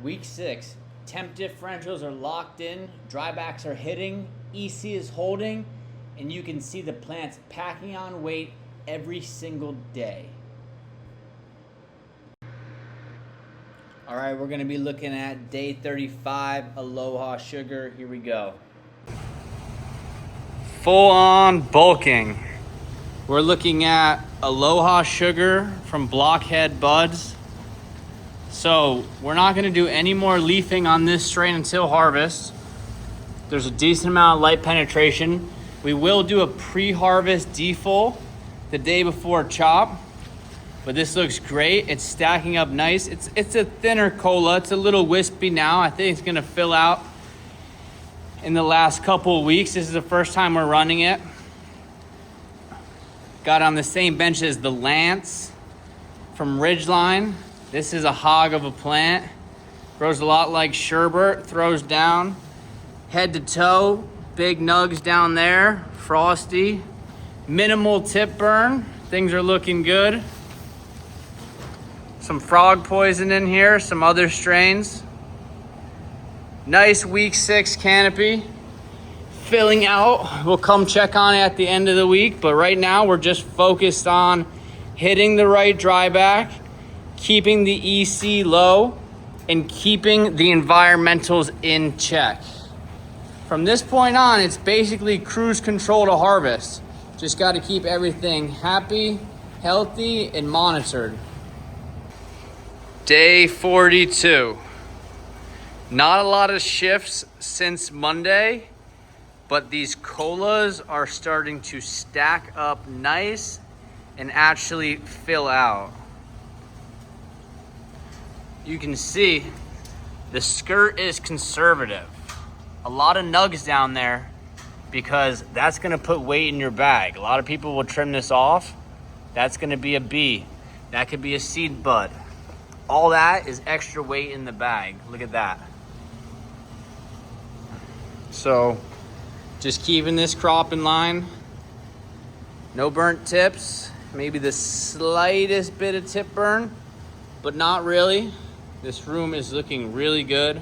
Week 6, temp differentials are locked in, drybacks are hitting, EC is holding, and you can see the plants packing on weight every single day. All right, we're gonna be looking at day 35, Aloha Sugar. Here we go. Full on bulking. We're looking at Aloha Sugar from Blockhead Buds. So we're not gonna do any more leafing on this strain until harvest. There's a decent amount of light penetration. We will do a pre-harvest defull the day before chop, but this looks great. It's stacking up nice. It's a thinner cola. It's a little wispy now. I think it's gonna fill out in the last couple of weeks. This is the first time we're running it. Got on the same bench as the Lance from Ridgeline. This is a hog of a plant. Grows a lot like sherbet, throws down head to toe, big nugs down there, frosty, minimal tip burn. Things are looking good. Some frog poison in here, some other strains. Nice week 6 canopy. Filling out, we'll come check on it at the end of the week, but right now we're just focused on hitting the right dryback, keeping the EC low, and keeping the environmentals in check. From this point on, it's basically cruise control to harvest. Just got to keep everything happy, healthy, and monitored. Day 42. Not a lot of shifts since Monday, but these colas are starting to stack up nice and actually fill out. You can see the skirt is conservative. A lot of nugs down there because that's gonna put weight in your bag. A lot of people will trim this off. That's gonna be a B. That could be a seed bud. All that is extra weight in the bag. Look at that. So just keeping this crop in line. No burnt tips. Maybe the slightest bit of tip burn, but not really. This room is looking really good.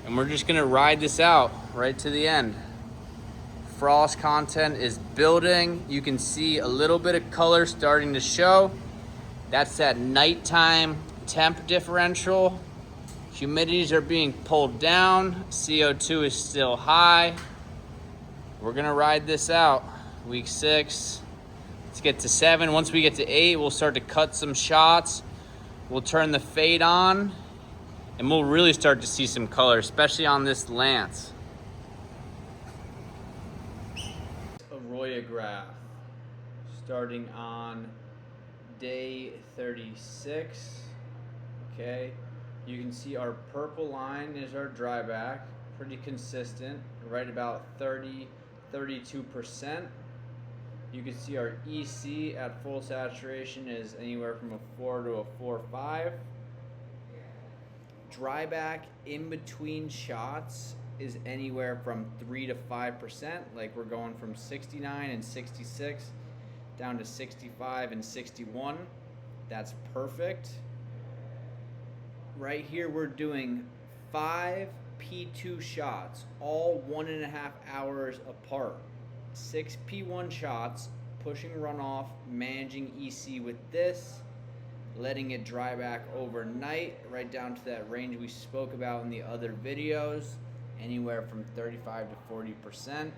And we're just gonna ride this out right to the end. Frost content is building. You can see a little bit of color starting to show. That's that nighttime temp differential. Humidities are being pulled down. CO2 is still high. We're gonna ride this out. Week 6. Let's get to 7. Once we get to 8, we'll start to cut some shots. We'll turn the fade on, and we'll really start to see some color, especially on this Lance. Arroyo graph, starting on day 36. Okay, you can see our purple line is our dryback, pretty consistent, right about 32%. You can see our EC at full saturation is anywhere from a 4 to a 4.5. Dryback in between shots is anywhere from 3 to 5%. Like we're going from 69 and 66 down to 65 and 61. That's perfect. Right here we're doing 5 P2 shots, all 1.5 hours apart. 6 P1 shots, pushing runoff, managing EC with this, letting it dry back overnight, right down to that range we spoke about in the other videos, anywhere from 35 to 40%.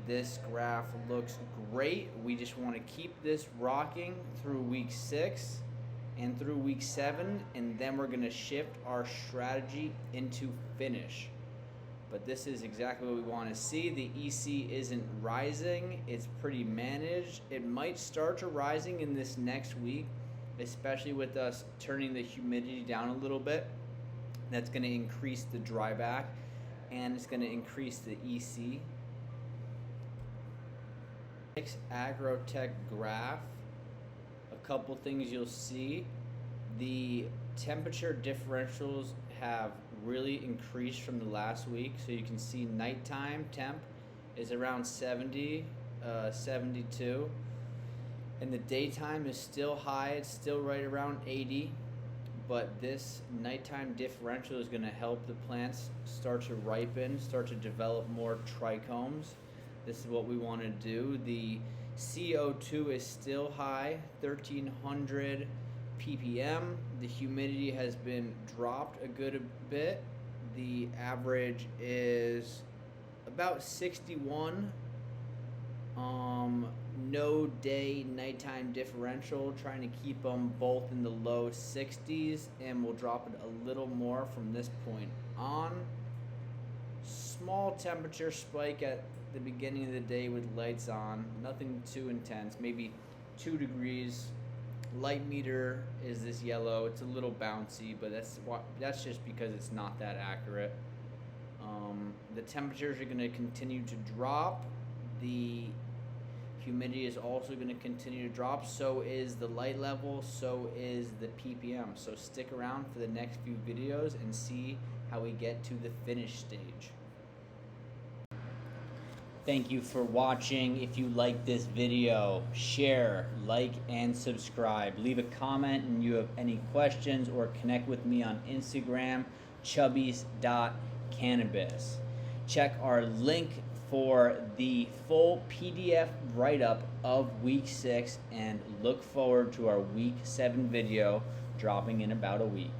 This graph looks great. We just want to keep this rocking through week 6 and through week 7, and then we're going to shift our strategy into finish. But this is exactly what we want to see. The EC isn't rising. It's pretty managed. It might start to rising in this next week, especially with us turning the humidity down a little bit. That's going to increase the dryback, and it's going to increase the EC. Next Agrotech graph. A couple things you'll see. The temperature differentials have really increased from the last week. So you can see nighttime temp is around 70, 72. And the daytime is still high. It's still right around 80. but this nighttime differential is going to help the plants start to ripen, start to develop more trichomes. This is what we want to do. The CO2 is still high, 1300 ppm. The humidity has been dropped a good bit. The average is about 61. No day nighttime differential, trying to keep them both in the low 60s, and we'll drop it a little more from this point on. Small temperature spike at the beginning of the day with lights on, nothing too intense, maybe 2 degrees. Light meter is this yellow. It's a little bouncy, but that's just because it's not that accurate. The temperatures are going to continue to drop. The humidity is also going to continue to drop. So is the light level. So is the ppm. So stick around for the next few videos and see how we get to the finish stage. Thank you for watching. If you like this video, share, like, and subscribe. Leave a comment and you have any questions, or connect with me on Instagram, chubbies.cannabis. Check our link for the full PDF write-up of week 6, and look forward to our week 7 video dropping in about a week.